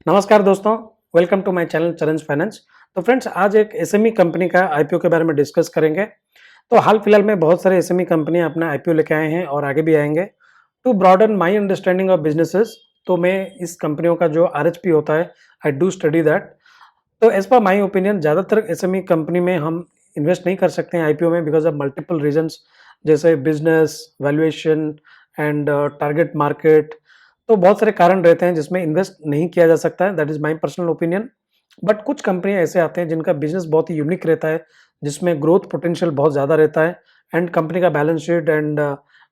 नमस्कार दोस्तों, welcome to my channel Challenge Finance. तो फ्रेंड्स, आज एक एसएमई कंपनी का आईपीओ के बारे में डिस्कस करेंगे। तो हाल फिलहाल में बहुत सारे एसएमई कंपनियां अपना आईपीओ लेके आए हैं और आगे भी आएंगे। To broaden my understanding of businesses, तो मैं इस कंपनियों का जो आरएचपी होता है, आई डू स्टडी दैट। तो एज पर माई ओपिनियन, ज़्यादातर एसएमई कंपनी में हम इन्वेस्ट नहीं कर सकते हैं आईपीओ में बिकॉज ऑफ मल्टीपल रीजंस, जैसे business valuation and target market. तो बहुत सारे कारण रहते हैं जिसमें इन्वेस्ट नहीं किया जा सकता है, that is my personal opinion. But कुछ कंपनियां ऐसे आते हैं जिनका बिजनेस बहुत ही यूनिक रहता है, जिसमें ग्रोथ पोटेंशियल बहुत ज़्यादा रहता है एंड कंपनी का बैलेंस शीट एंड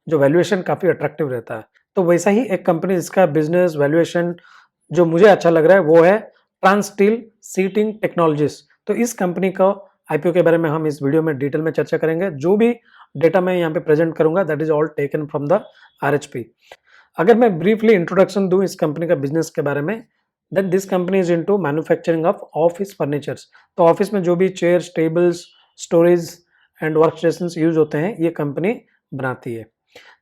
जो वैल्यूएशन काफ़ी अट्रैक्टिव रहता है। तो वैसा ही एक कंपनी जिसका बिजनेस वैल्यूएशन जो मुझे अच्छा लग रहा है वो है ट्रांस स्टील सीटिंग टेक्नोलॉजीज। तो इस कंपनी का आईपीओ के बारे में हम इस वीडियो में डिटेल में चर्चा करेंगे। जो भी डेटा मैं यहाँ पे प्रेजेंट करूंगा that is all taken from the RHP. अगर मैं ब्रीफली इंट्रोडक्शन दूं इस कंपनी का बिजनेस के बारे में, then this company is into manufacturing of office furnitures. तो ऑफिस में जो भी chairs, tables, storage and work stations use होते हैं ये कंपनी बनाती है।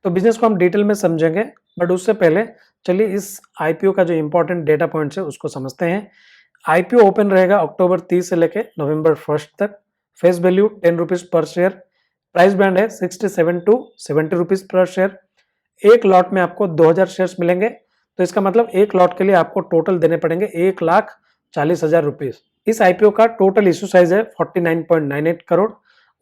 तो बिजनेस को हम डिटेल में समझेंगे, बट उससे पहले चलिए इस आईपीओ का जो इंपॉर्टेंट डेटा पॉइंट्स है उसको समझते हैं। आईपीओ ओपन रहेगा अक्टूबर 30 से लेके नवंबर 1 तक। Face value 10 rupees per share. Price band है 67 टू 70 रुपीज पर शेयर। एक लॉट में आपको 2000 शेयर्स मिलेंगे। तो इसका मतलब एक लॉट के लिए आपको टोटल देने पड़ेंगे 1,40,000 रुपीज। इस आईपीओ का टोटल इश्यू साइज है 49.98 करोड़।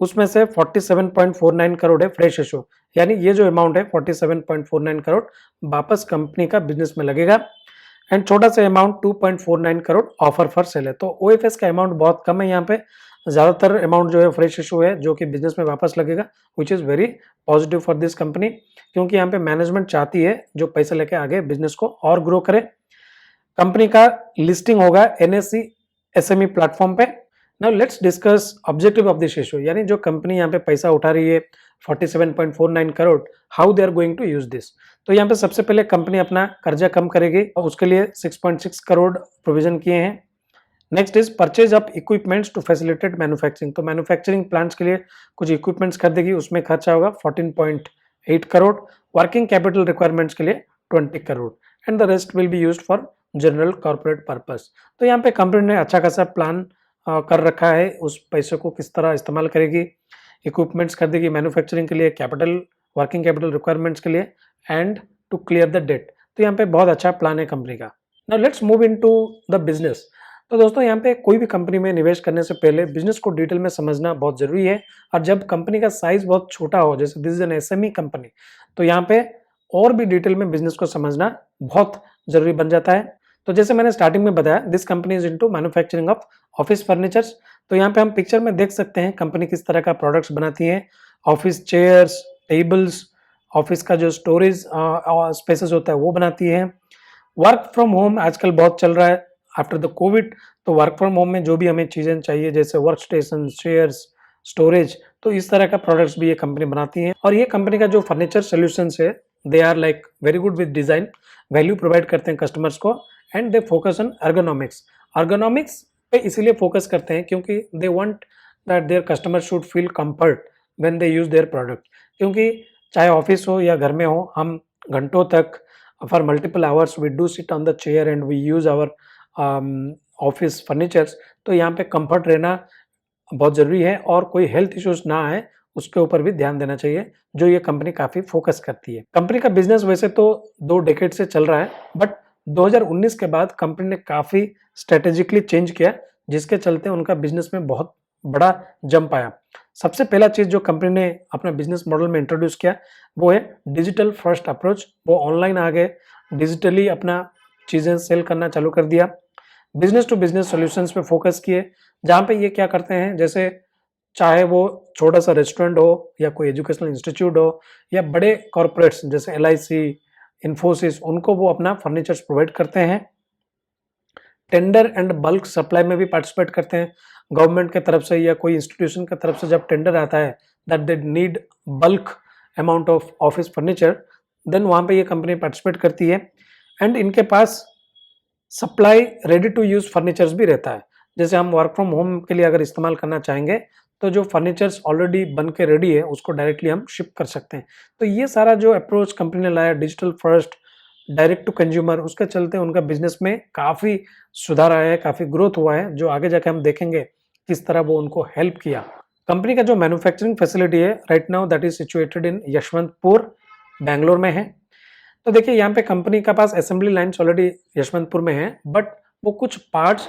उसमें से 47.49 करोड़ है फ्रेश इशू, यानी ये जो अमाउंट है 47.49 करोड़ वापस कंपनी का बिजनेस में लगेगा। एंड छोटा सा amount 2.49 crore offer for sale है। तो ओएफएस का अमाउंट बहुत कम है यहाँ पे। ज्यादातर अमाउंट जो है फ्रेश इशू है जो कि बिजनेस में वापस लगेगा, which is very positive for this company, क्योंकि यहाँ पे मैनेजमेंट चाहती है जो पैसे लेके आगे बिजनेस को और ग्रो करे। कंपनी का लिस्टिंग होगा एनएससी एसएमई प्लेटफॉर्म पे। Now let's discuss objective of this issue, यानी जो कंपनी यहाँ पे पैसा उठा रही है 47.49 crore, how they are going to use this. तो यहाँ पे सबसे पहले कंपनी अपना कर्जा कम करेगी और उसके लिए 6.6 करोड़ प्रोविजन किए हैं। Next is purchase of equipments to facilitate manufacturing. तो मैन्युफैक्चरिंग प्लांट्स के लिए कुछ इक्विपमेंट्स खरीदेगी, उसमें खर्चा होगा 14.8 करोड़। वर्किंग कैपिटल रिक्वायरमेंट्स के लिए 20 crore and the rest will be used for general corporate purpose. तो यहाँ पे कंपनी ने अच्छा खासा प्लान कर रखा है, उस पैसे को किस तरह इस्तेमाल करेगी। इक्विपमेंट्स खरीदेगी मैन्युफैक्चरिंग के लिए, कैपिटल, वर्किंग कैपिटल रिक्वायरमेंट्स के लिए and to clear the debt. तो यहाँ पे बहुत अच्छा प्लान है कंपनी का। Now let's move into the business. तो दोस्तों यहाँ पे कोई भी कंपनी में निवेश करने से पहले बिजनेस को डिटेल में समझना बहुत जरूरी है। और जब कंपनी का साइज बहुत छोटा हो, जैसे this is an SME company, तो यहाँ पे और भी डिटेल में बिजनेस को समझना बहुत जरूरी बन जाता है। तो जैसे मैंने स्टार्टिंग में बताया, this company is into manufacturing of office furnitures. तो यहाँ पे हम पिक्चर में देख सकते हैं कंपनी किस तरह का प्रोडक्ट्स बनाती है। ऑफिस चेयर्स, टेबल्स, ऑफिस का जो स्टोरेज स्पेसेस होता है वो बनाती है। वर्क फ्रॉम होम आजकल बहुत चल रहा है आफ्टर द कोविड। तो वर्क फ्रॉम होम में जो भी हमें चीजें चाहिए जैसे वर्क स्टेशन, चेयर्स, स्टोरेज, तो इस तरह का प्रोडक्ट्स भी ये कंपनी बनाती है। और ये कंपनी का जो फर्नीचर सोल्यूशंस है they are like very good with design, value provide करते हैं कस्टमर्स को and they focus on ergonomics. Ergonomics पे इसीलिए फोकस करते हैं क्योंकि they want that their customer should feel comfort when they use their product. क्योंकि चाहे ऑफिस हो या घर में हो, हम घंटों तक for multiple hours we do sit on the chair and we use our office furnitures. तो यहाँ पे कंफर्ट रहना बहुत जरूरी है और कोई हेल्थ इश्यूज ना आए उसके ऊपर भी ध्यान देना चाहिए, जो ये कंपनी काफी फोकस करती है। कंपनी का बिजनेस वैसे तो 2 डेकेड से चल रहा है, बट 2019 के बाद कंपनी ने काफी स्ट्रेटेजिकली चेंज किया, जिसके चलते उनका बिजनेस में बहुत बड़ा जंप आया। सबसे पहला चीज जो कंपनी ने अपना बिजनेस मॉडल में इंट्रोड्यूस किया वो है डिजिटल फर्स्ट अप्रोच। वो ऑनलाइन आ गए, डिजिटली अपना चीजें सेल करना चालू कर दिया। बिजनेस टू बिजनेस सॉल्यूशंस पे फोकस किए, जहां पे ये क्या करते हैं, जैसे चाहे वो छोटा सा रेस्टोरेंट हो या कोई एजुकेशनल इंस्टीट्यूट हो या बड़े कॉर्पोरेट्स जैसे एलआईसी, इन्फोसिस, उनको वो अपना फर्नीचर्स प्रोवाइड करते हैं। टेंडर एंड बल्क सप्लाई में भी पार्टिसिपेट करते हैं। गवर्नमेंट की तरफ से या कोई इंस्टीट्यूशन की तरफ से जब टेंडर आता है that they need bulk amount of office furniture, then वहां पे ये कंपनी पार्टिसिपेट करती है। एंड इनके पास supply ready to use furnitures भी रहता है। जैसे हम वर्क फ्रॉम होम के लिए अगर इस्तेमाल करना चाहेंगे तो जो फर्नीचर्स ऑलरेडी बन के रेडी है उसको डायरेक्टली हम शिप कर सकते हैं। तो ये सारा जो अप्रोच कंपनी ने लाया digital first, direct to consumer, उसके चलते उनका बिजनेस में काफ़ी सुधार आया है, काफ़ी ग्रोथ हुआ है, जो आगे जाके हम देखेंगे किस तरह वो उनको हेल्प किया। कंपनी का जो मैन्युफैक्चरिंग फैसिलिटी है right now that is situated in Yeshwantpur, Bangalore में है। तो देखिए यहाँ पे कंपनी का पास असेंबली लाइन्स ऑलरेडी यशवंतपुर में है, बट वो कुछ पार्ट्स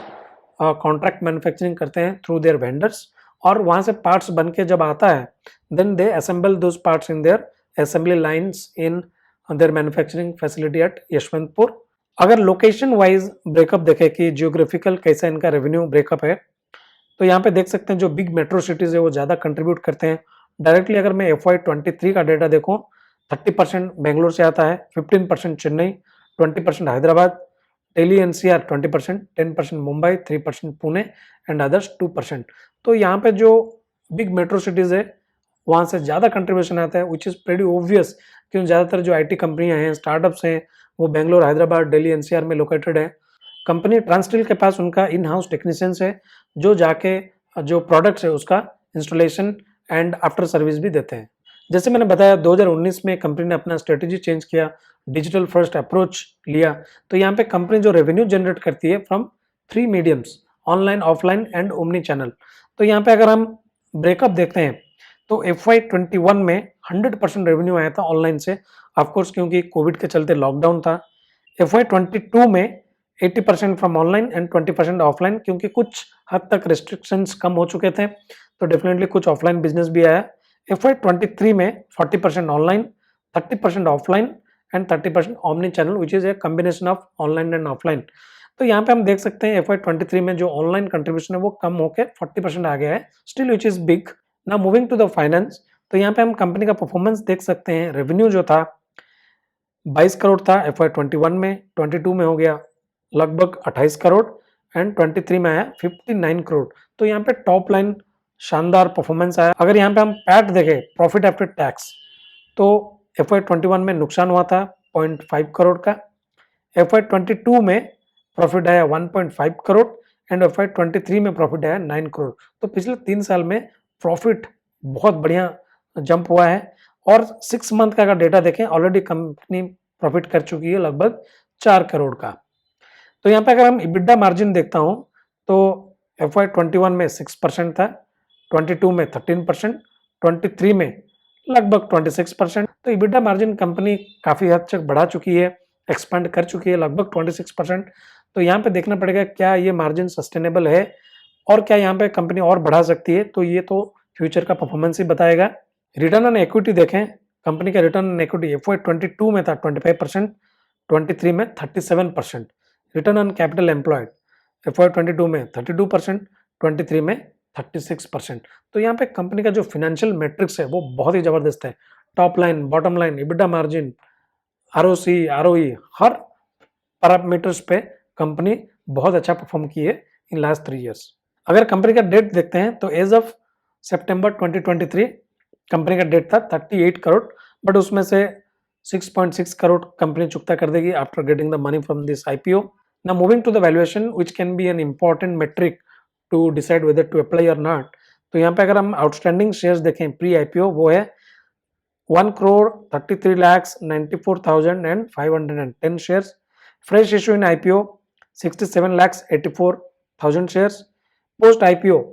कॉन्ट्रैक्ट मैन्युफैक्चरिंग करते हैं थ्रू देयर वेंडर्स, और वहां से पार्ट्स बन के जब आता है then they assemble those parts in their assembly lines in their manufacturing facility at Yeshwantpur. अगर लोकेशन वाइज ब्रेकअप देखें कि जियोग्राफिकल कैसा इनका रेवेन्यू ब्रेकअप है, तो यहाँ पे देख सकते हैं जो बिग मेट्रो सिटीज है वो ज़्यादा कंट्रीब्यूट करते हैं। डायरेक्टली अगर मैं FY23 का डेटा देखूँ, 30% बेंगलोर से आता है, 15% Chennai, 20% Hyderabad, Delhi NCR 20%, 10% Mumbai, 3% Pune and others 2%। तो यहाँ पे जो बिग मेट्रो सिटीज है वहाँ से ज़्यादा कंट्रीब्यूशन आता है, विच इज़ प्रेटी ऑब्वियस, क्योंकि ज़्यादातर जो IT कंपनियाँ हैं, स्टार्टअप्स हैं, वो बेंगलोर, हैदराबाद, दिल्ली एनसीआर में लोकेटेड है। कंपनी ट्रांसस्टील के पास उनका इन हाउस टेक्नीशियंस है जो जाके जो प्रोडक्ट्स है उसका इंस्टॉलेशन एंड आफ्टर सर्विस भी देते हैं। जैसे मैंने बताया 2019 में कंपनी ने अपना स्ट्रेटेजी चेंज किया, डिजिटल फर्स्ट अप्रोच लिया। तो यहाँ पे कंपनी जो रेवेन्यू जनरेट करती है from 3 mediums, online, offline and omni channel. तो यहाँ पे अगर हम ब्रेकअप देखते हैं तो FY21 में 100% रेवेन्यू आया था ऑनलाइन से, ऑफकोर्स क्योंकि कोविड के चलते लॉकडाउन था। FY22 में 80% फ्रॉम ऑनलाइन एंड 20% ऑफलाइन, क्योंकि कुछ हद तक रिस्ट्रिक्शंस कम हो चुके थे, तो डेफिनेटली कुछ ऑफलाइन बिजनेस भी आया। FY23 में 40% online, 30% offline and 30% omni channel, which is a combination of online and offline. तो यहाँ पे हम देख सकते हैं FY23 में जो ऑनलाइन कंट्रीब्यूशन है वो कम होकर 40% आ गया है, still which is big. Now moving to the finance, तो यहाँ पे हम कंपनी का परफॉर्मेंस देख सकते हैं। रेवेन्यू जो था 22 करोड़ था FY21 में, 22 में हो गया लगभग 28 करोड़ एंड 23 में आया 59 करोड़। तो यहाँ पे टॉप लाइन शानदार परफॉर्मेंस आया। अगर यहाँ पे हम पैट देखें, प्रॉफिट आफ्टर टैक्स, तो FY21 में नुकसान हुआ था 0.5 करोड़ का, FY22 में प्रॉफिट आया 1.5 करोड़ एंड FY23 में प्रॉफिट आया 9 करोड़। तो पिछले 3 साल में प्रॉफिट बहुत बढ़िया जंप हुआ है। और 6 मंथ का अगर डेटा देखें, ऑलरेडी कंपनी प्रॉफिट कर चुकी है लगभग 4 करोड़ का। तो यहाँ पे अगर हम EBITDA मार्जिन देखता हूँ तो FY21 में 6% था, 22 में 13%, 23 में लगभग 26%। तो EBITDA मार्जिन कंपनी काफ़ी हद तक बढ़ा चुकी है, एक्सपेंड कर चुकी है लगभग 26%। तो यहाँ पे देखना पड़ेगा क्या ये मार्जिन सस्टेनेबल है और क्या यहाँ पे कंपनी और बढ़ा सकती है, तो ये तो फ्यूचर का परफॉर्मेंस ही बताएगा। रिटर्न ऑन इक्विटी देखें, कंपनी का रिटर्न ऑन इक्विटी FY22 में था 25%, 23 में 37%। Return on capital employed FY22 में 32%, 23 में 36%। तो यहाँ पे कंपनी का जो फाइनेंशियल मैट्रिक्स है वो बहुत ही जबरदस्त है। Top line, bottom line, EBITDA margin, ROC, ROE, हर पैरामीटर्स पे कंपनी बहुत अच्छा परफॉर्म की है इन लास्ट 3 इयर्स। अगर कंपनी का डेट देखते हैं तो एज ऑफ सितंबर 2023 कंपनी का डेट था 38 करोड़, बट उसमें से 6.6 करोड़ कंपनी चुकता कर देगी after getting the money from this IPO। Now moving to the valuation, which can be an important metric to decide whether to apply or not। तो यहाँ पे अगर हम आउटस्टैंडिंग शेयर्स देखें प्री IPO, वो है 1,33,94,510 shares. Fresh issue in IPO 67,84,000 shares. Post IPO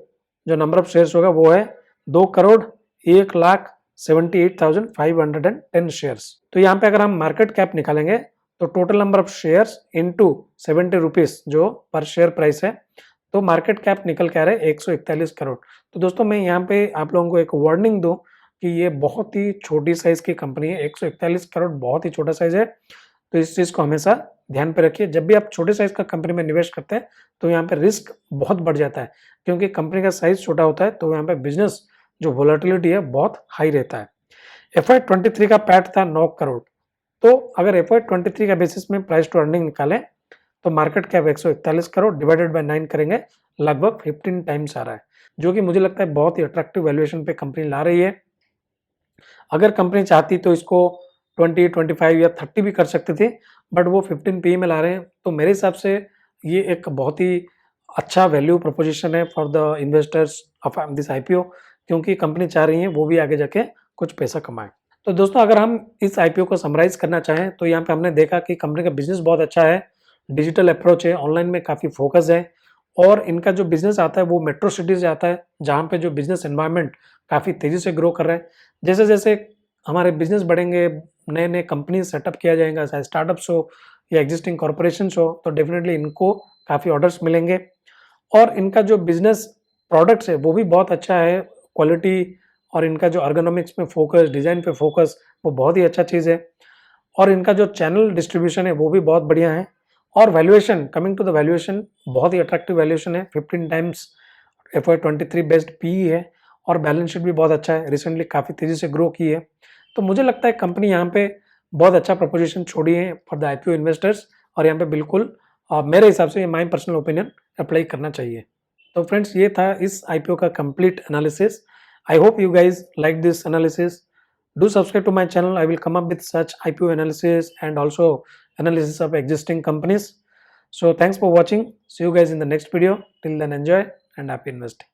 जो number of shares होगा वो है 2,01,78,510 शेयर्स। तो यहाँ पे अगर हम मार्केट कैप निकालेंगे तो total number of shares into 70 rupees जो पर शेयर प्राइस है, तो मार्केट कैप निकल के आ रहा है 141 करोड़। तो दोस्तों मैं यहाँ पे आप लोगों को एक वार्निंग दूं कि ये बहुत ही छोटी साइज की कंपनी है, 141 करोड़ बहुत ही छोटा साइज है। तो इस चीज को हमेशा ध्यान पे रखिए। जब भी आप छोटे साइज का कंपनी में निवेश करते हैं तो यहाँ पे रिस्क बहुत बढ़ जाता है, क्योंकि कंपनी का साइज छोटा होता है तो यहाँ पे बिजनेस जो वोलेटिलिटी है बहुत हाई रहता है। FY23 का पैट था 9 करोड़। तो अगर FY23 का बेसिस में प्राइस टू अर्निंग निकालें तो market cap 141 crore divided by 9 करेंगे, लगभग 15 टाइम्स आ रहा है, जो कि मुझे लगता है बहुत ही अट्रैक्टिव वैल्यूएशन पे कंपनी ला रही है। अगर कंपनी चाहती तो इसको 20, 25 या 30 भी कर सकती थी, बट वो 15 PE में ला रहे हैं। तो मेरे हिसाब से ये एक बहुत ही अच्छा वैल्यू प्रोपोजिशन है for the investors of this IPO, क्योंकि कंपनी चाह रही है वो भी आगे जाके कुछ पैसा कमाए। तो दोस्तों अगर हम इस आईपीओ को समराइज़ करना चाहें तो यहाँ पे हमने देखा कि कंपनी का बिज़नेस बहुत अच्छा है, डिजिटल अप्रोच है, ऑनलाइन में काफ़ी फ़ोकस है और इनका जो बिज़नेस आता है वो मेट्रो सिटीज़ से आता है, जहाँ पे जो बिज़नेस एनवायरनमेंट काफ़ी तेज़ी से ग्रो कर रहा है। जैसे-जैसे हमारे बिज़नेस बढ़ेंगे, नए-नए कंपनी सेटअप किया जाएगा, चाहे स्टार्टअप्स हो या एक्जिस्टिंग कॉर्पोरेशंस हो, तो डेफ़िनेटली इनको काफ़ी ऑर्डर्स मिलेंगे और इनका जो बिज़नेस प्रोडक्ट्स है वो भी बहुत अच्छा है, क्वालिटी और इनका जो एर्गोनॉमिक्स में फ़ोकस, डिज़ाइन पे फ़ोकस वो बहुत ही अच्छा चीज़ है और इनका जो चैनल डिस्ट्रीब्यूशन है वो भी बहुत बढ़िया है और valuation, coming to the valuation, बहुत ही अट्रैक्टिव वैल्यूएशन है, 15 टाइम्स एफवाई 23 बेस्ड पीई है और बैलेंस शीट भी बहुत अच्छा है, रिसेंटली काफ़ी तेज़ी से ग्रो की है। तो मुझे लगता है कंपनी यहाँ पे बहुत अच्छा प्रपोजिशन छोड़ी है फॉर द आईपीओ इन्वेस्टर्स और यहाँ पे बिल्कुल मेरे हिसाब से, माय पर्सनल ओपिनियन, अप्लाई करना चाहिए। तो फ्रेंड्स ये था इस आईपीओ का complete analysis. I hope you guys like this analysis. Do subscribe to my channel. I will come up with such IPO analysis and also analysis of existing companies. So thanks for watching. See you guys in the next video. Till then, enjoy and happy investing.